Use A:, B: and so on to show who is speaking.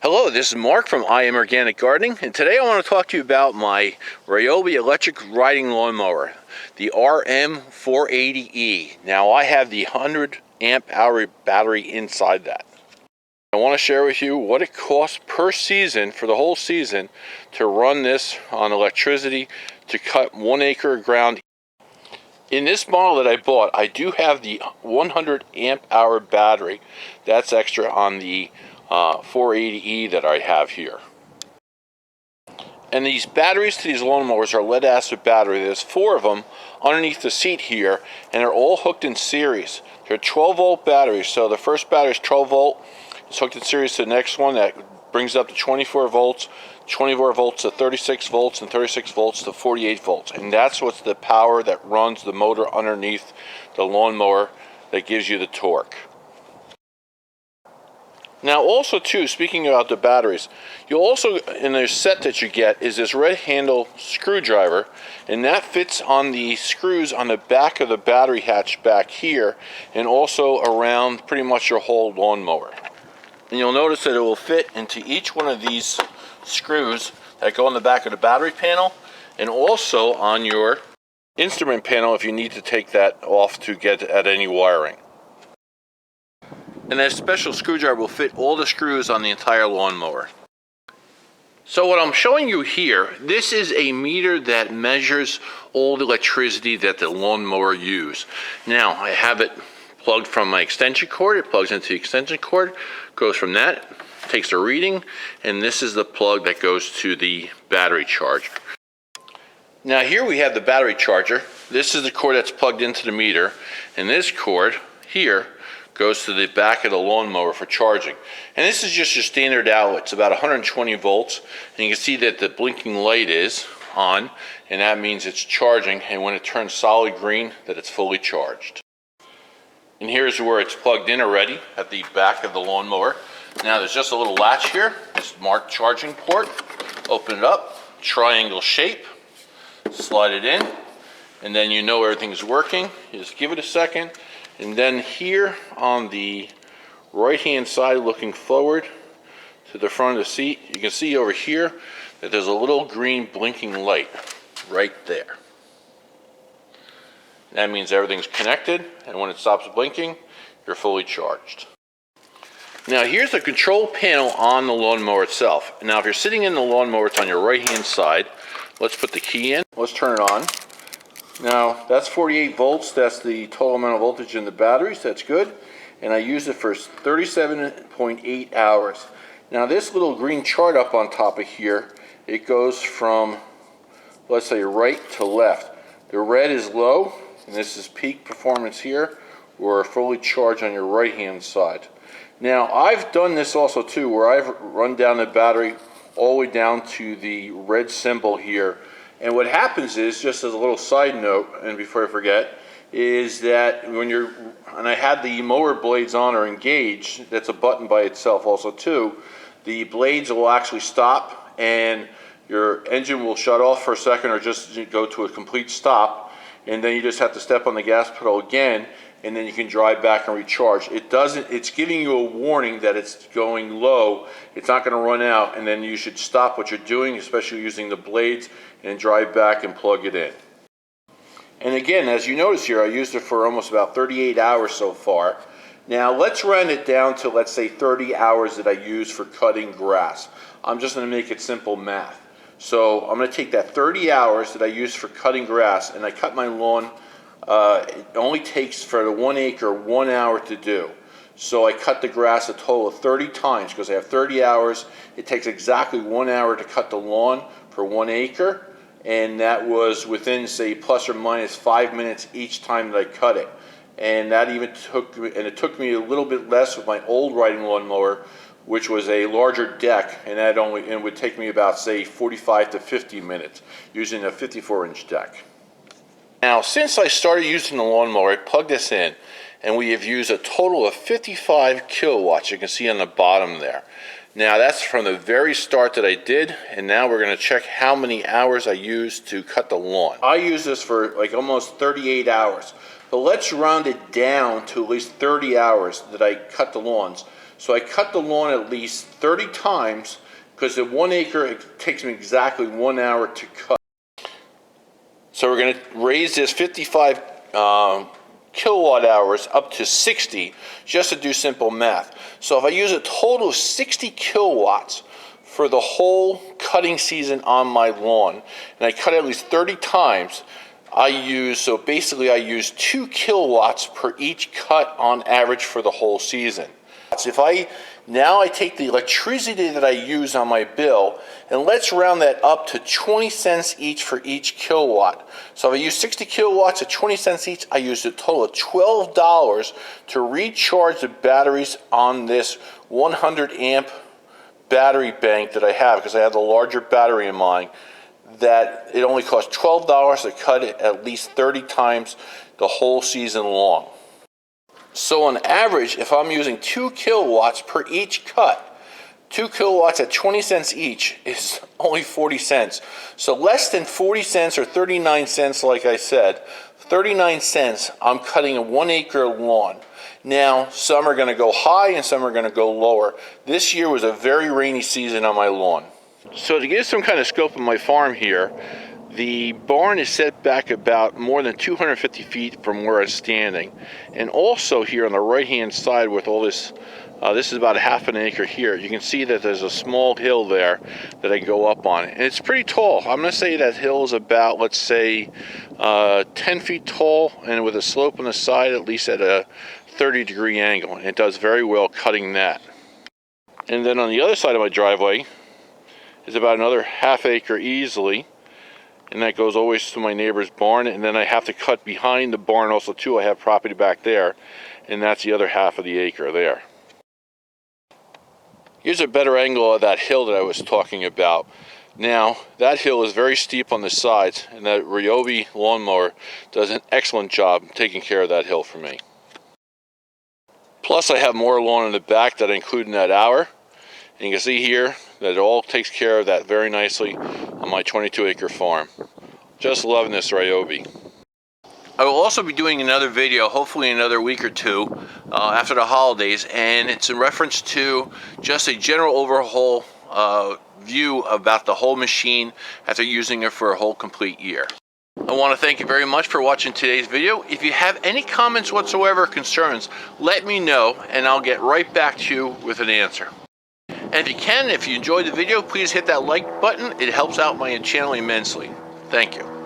A: Hello, this is Mark from I Am Organic Gardening, and today I want to talk to you about my RYOBI electric riding lawnmower, the RM480E. Now I have the 100 amp hour battery inside that. I want to share with you what it costs per season, for the whole season, to run this on electricity to cut 1 acre of ground. In this model that I bought, I do have the 100 amp hour battery. That's extra on the 480E that I have here. And these batteries to these lawnmowers are lead acid battery. There's 4 of them underneath the seat here, and they're all hooked in series. They're 12 volt batteries, so the first battery is 12 volt. It's hooked in series to the next one that brings up to 24 volts, 24 volts to 36 volts, and 36 volts to 48 volts. And that's what's the power that runs the motor underneath the lawnmower that gives you the torque. Now also too, speaking about the batteries, you'll also, in the set that you get, is this red handle screwdriver, and that fits on the screws on the back of the battery hatch back here, and also around pretty much your whole lawnmower. And you'll notice that it will fit into each one of these screws that go on the back of the battery panel, and also on your instrument panel if you need to take that off to get at any wiring. And that special screwdriver will fit all the screws on the entire lawnmower. So what I'm showing you here, this is a meter that measures all the electricity that the lawnmower uses. Now, I have it plugged from my extension cord. It plugs into the extension cord, goes from that, takes a reading, and this is the plug that goes to the battery charger. Now here we have the battery charger. This is the cord that's plugged into the meter, and this cord here goes to the back of the lawnmower for charging. And this is just your standard outlet. It's about 120 volts, and you can see that the blinking light is on, and that means it's charging, and when it turns solid green, that it's fully charged. And here's where it's plugged in already, at the back of the lawnmower. Now there's just a little latch here, this marked charging port. Open it up, triangle shape, slide it in, and then you know everything's working. You just give it a second. And then here on the right hand side, looking forward to the front of the seat, you can see over here that there's a little green blinking light right there. That means everything's connected, and when it stops blinking, you're fully charged. Now here's the control panel on the lawnmower itself. Now if you're sitting in the lawnmower, it's on your right hand side. Let's put the key in. Let's turn it on. Now that's 48 volts, that's the total amount of voltage in the batteries, that's good. And I used it for 37.8 hours. Now this little green chart up on top of here, it goes from, let's say, right to left. The red is low, and this is peak performance here, or fully charged on your right hand side. Now I've done this also too, where I've run down the battery all the way down to the red symbol here. And what happens is, just as a little side note, and before I forget, is that when you're, and I had the mower blades on or engaged, that's a button by itself also too, the blades will actually stop and your engine will shut off for a second or just go to a complete stop, and then you just have to step on the gas pedal again, and then you can drive back and recharge. It's giving you a warning that it's going low, it's not going to run out, and then you should stop what you're doing, especially using the blades, and drive back and plug it in. And again, as you notice here, I used it for almost about 38 hours so far. Now let's run it down to, let's say, 30 hours that I use for cutting grass. I'm just going to make it simple math. So I'm going to take that 30 hours that I use for cutting grass, and I cut my lawn. It only takes for the 1 acre 1 hour to do. So I cut the grass a total of 30 times because I have 30 hours. It takes exactly 1 hour to cut the lawn for 1 acre, and that was within, say, plus or minus 5 minutes each time that I cut it. And that even took me, and it took me a little bit less with my old riding lawnmower, which was a larger deck, and it would take me about, say, 45 to 50 minutes using a 54-inch deck. Now, since I started using the lawnmower, I plugged this in, and we have used a total of 55 kilowatts. You can see on the bottom there. Now, that's from the very start that I did, and now we're going to check how many hours I used to cut the lawn. I used this for like almost 38 hours, but let's round it down to at least 30 hours that I cut the lawns. So I cut the lawn at least 30 times because at 1 acre it takes me exactly 1 hour to cut. So we're going to raise this 55 kilowatt hours up to 60 just to do simple math. So if I use a total of 60 kilowatts for the whole cutting season on my lawn, and I cut at least 30 times, I use 2 kilowatts per each cut on average for the whole season. So if I take the electricity that I use on my bill, and let's round that up to 20 cents each for each kilowatt. So if I use 60 kilowatts at 20 cents each, I use a total of $12 to recharge the batteries on this 100 amp battery bank that I have, because I have the larger battery in mine, that it only costs $12 to cut it at least 30 times the whole season long. So on average, if I'm using 2 kilowatts per each cut, 2 kilowatts at 20 cents each is only 40 cents. So less than 40 cents or 39 cents, like I said, 39 cents, I'm cutting a 1 acre lawn. Now, some are going to go high and some are going to go lower. This year was a very rainy season on my lawn. So to give some kind of scope of my farm here, the barn is set back about more than 250 feet from where I'm standing. And also here on the right hand side with all this, this is about a half an acre here, you can see that there's a small hill there that I go up on. And it's pretty tall. I'm going to say that hill is about, let's say, 10 feet tall, and with a slope on the side at least at a 30-degree angle. And it does very well cutting that. And then on the other side of my driveway is about another half acre easily. And that goes always to my neighbor's barn, and then I have to cut behind the barn also too. I have property back there, and that's the other half of the acre there. Here's a better angle of that hill that I was talking about. Now, that hill is very steep on the sides, and that RYOBI lawnmower does an excellent job taking care of that hill for me. Plus, I have more lawn in the back that I include in that hour. And you can see here that it all takes care of that very nicely on my 22-acre farm. Just loving this RYOBI. I will also be doing another video, hopefully in another week or two, after the holidays, and it's in reference to just a general overhaul view about the whole machine after using it for a whole complete year. I want to thank you very much for watching today's video. If you have any comments whatsoever or concerns, let me know and I'll get right back to you with an answer. And if you enjoyed the video, please hit that like button. It helps out my channel immensely. Thank you.